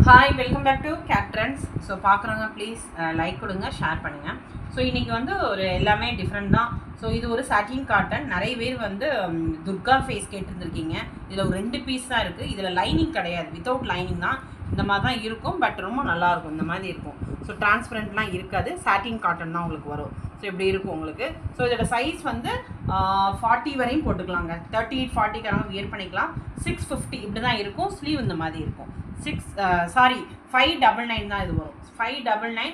Hi, welcome back to Cat Trends. So பார்க்குறவங்க please like கொடுங்க, share பண்ணுங்கள். So இன்றைக்கி வந்து ஒரு எல்லாமே டிஃப்ரெண்ட் தான். ஸோ இது ஒரு சாட்டின் காட்டன். நிறைய பேர் வந்து துர்கா ஃபேஸ் கேட்டுருந்துருக்கீங்க. இதில் ஒரு 2 பீஸ் தான் இருக்குது. இதில் லைனிங் கிடையாது, வித்தவுட் லைனிங் தான். இந்த மாதிரி தான் இருக்கும், பட் ரொம்ப நல்லாயிருக்கும். இந்த மாதிரி இருக்கும். ஸோ டிரான்ஸ்பரண்ட்லாம் இருக்காது, சாட்டின் காட்டன் தான் உங்களுக்கு வரும். ஸோ இப்படி இருக்கும் உங்களுக்கு. ஸோ இதோட சைஸ் வந்து 40 வரையும் போட்டுக்கலாங்க. 38 40 வியர் பண்ணிக்கலாம். 650 இப்படி தான் இருக்கும். ஸ்லீவ் இந்த மாதிரி இருக்கும். 599 தான் இது வரும். 599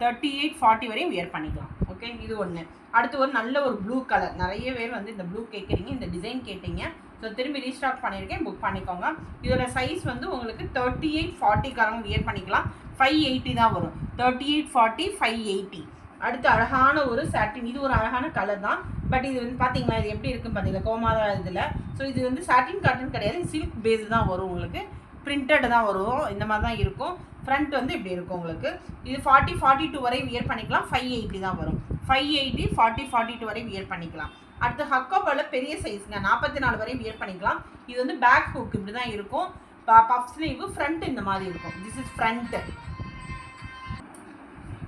38 40 வரையும் வியர் பண்ணிக்கலாம். ஓகே, இது ஒன்று. அடுத்து ஒரு நல்ல ஒரு ப்ளூ கலர். நிறைய பேர் வந்து இந்த ப்ளூ கேட்குறீங்க, இந்த டிசைன் கேட்டீங்க. ஸோ திரும்பி ரீஸ்டாக் பண்ணியிருக்கேன், புக் பண்ணிக்கோங்க. இதோட சைஸ் வந்து உங்களுக்கு 38 40 வியர் பண்ணிக்கலாம். 580 தான் வரும். 38 40 580. அடுத்து அழகான ஒரு சாட்டின். இது ஒரு அழகான கலர் தான், பட் இது வந்து பார்த்தீங்களா, இது எப்படி இருக்குன்னு பார்த்தீங்களா, கோமாதா இதில். ஸோ இது வந்து சாட்டின் காட்டன் கிடையாது, சில்க் பேஸ் தான் வரும் உங்களுக்கு. பிரிண்டட் தான் வரும். இந்த மாதிரி தான் இருக்கும். ஃப்ரண்ட் வந்து இப்படி இருக்கும் உங்களுக்கு. இது 40 42 வரை வியர் பண்ணிக்கலாம். 580 தான் வரும். 580 40 42 வரை வியர் பண்ணிக்கலாம். அடுத்து ஹக்கோபால பெரிய சைஸ்ங்க, 44 வரை வியர் பண்ணிக்கலாம். இது வந்து பேக் ஹூக் இப்படி தான் இருக்கும். பஃப் ஸ்லீவ், ஃப்ரண்ட் இந்த மாதிரி இருக்கும். This is front.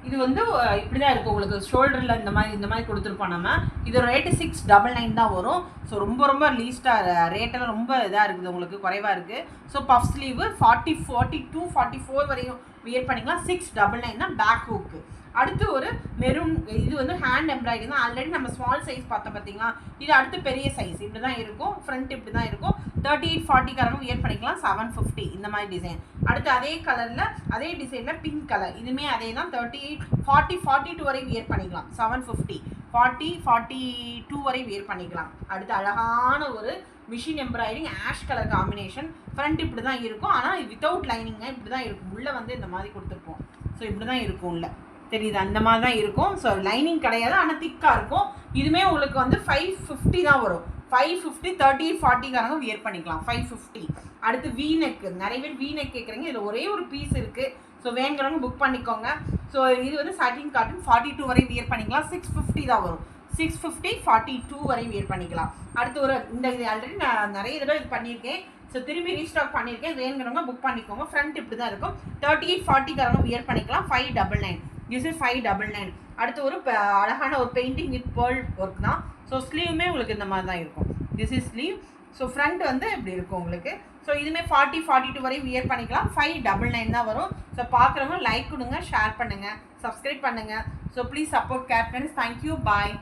இது வந்து இப்படி தான் இருக்கும் உங்களுக்கு. ஷோல்டரில் இந்த மாதிரி கொடுத்துருப்போம் நம்ம. இது ரேட்டு 699 தான் வரும். ஸோ ரொம்ப லீஸ்ட்டாக ரேட்டெல்லாம் ரொம்ப இதாக இருக்குது உங்களுக்கு, குறைவாக இருக்குது. ஸோ பஃப் ஸ்லீவு 40 42 44 வரையும் வியர் பண்ணிக்கலாம். 699 தான் பேக் ஹூக்கு. அடுத்து ஒரு மெரூன். இது வந்து ஹேண்ட் எம்ப்ராய்டரி தான். ஆல்ரெடி நம்ம ஸ்மால் சைஸ் பார்த்தோம் பார்த்தீங்களா. இது அடுத்து பெரிய சைஸ் இப்படி தான் இருக்கும். ஃப்ரண்ட் இப்படி தான் இருக்கும். 38 40 வியர் பண்ணிக்கலாம். 750 இந்த மாதிரி டிசைன். அடுத்து அதே கலரில் அதே டிசைனில் பிங்க் கலர். இதுவுமே அதே தான். 38 40 42 வரை வியர் பண்ணிக்கலாம். 750 40 42 வரை வியர் பண்ணிக்கலாம். அடுத்து அழகான ஒரு machine embroidering ash colour combination. Front இப்படி தான் இருக்கும், ஆனால் வித்தவுட் லைனிங்க இப்படி தான் இருக்கும். உள்ளே வந்து இந்த மாதிரி கொடுத்துருப்போம். ஸோ இப்படி தான் இருக்கும் உள்ள, தெரியுது, அந்த மாதிரி தான் இருக்கும். ஸோ லைனிங் கிடையாது, ஆனால் திக்காக இருக்கும். இதுவுமே உங்களுக்கு வந்து 550 தான் வரும். 550 38 40 வியர் பண்ணிக்கலாம். 550. அடுத்து வீநெக். நிறைய பேர் வீநெக் கேட்குறீங்க. இதில் ஒரே ஒரு பீஸ் இருக்குது. ஸோ வேணுங்கிறவங்க புக் பண்ணிக்கோங்க. ஸோ இது வந்து சாட்டின் காட்டன். 42 வரை வியர் பண்ணிக்கலாம். 650 தான் வரும். 650 42 வரை வியர் பண்ணிக்கலாம். அடுத்து ஒரு இது ஆல்ரெடி நான் நிறைய தடவை இது பண்ணியிருக்கேன். ஸோ திரும்பி ரீஸ்டாக் பண்ணியிருக்கேன். வேணுங்கிறவங்க புக் பண்ணிக்கோங்க. ஃப்ரண்ட் இப்படி தான் இருக்கும். 38 40 வியர் பண்ணிக்கலாம். 599. This is 599. அடுத்து ஒரு அழகான ஒரு பெயிண்டிங் வித் பேர்ல் ஒர்க் தான். ஸோ ஸ்லீவுமே உங்களுக்கு இந்த மாதிரி தான் இருக்கும். This is sleeve. So front வந்து இப்படி இருக்கும் உங்களுக்கு. ஸோ இதுவுமே 40 42 வரை வியர் பண்ணிக்கலாம். 599 தான் வரும். ஸோ பார்க்குறவங்க லைக் கொடுங்க, ஷேர் பண்ணுங்கள், சப்ஸ்கிரைப் பண்ணுங்கள். So please support Cat friends. Thank you, bye.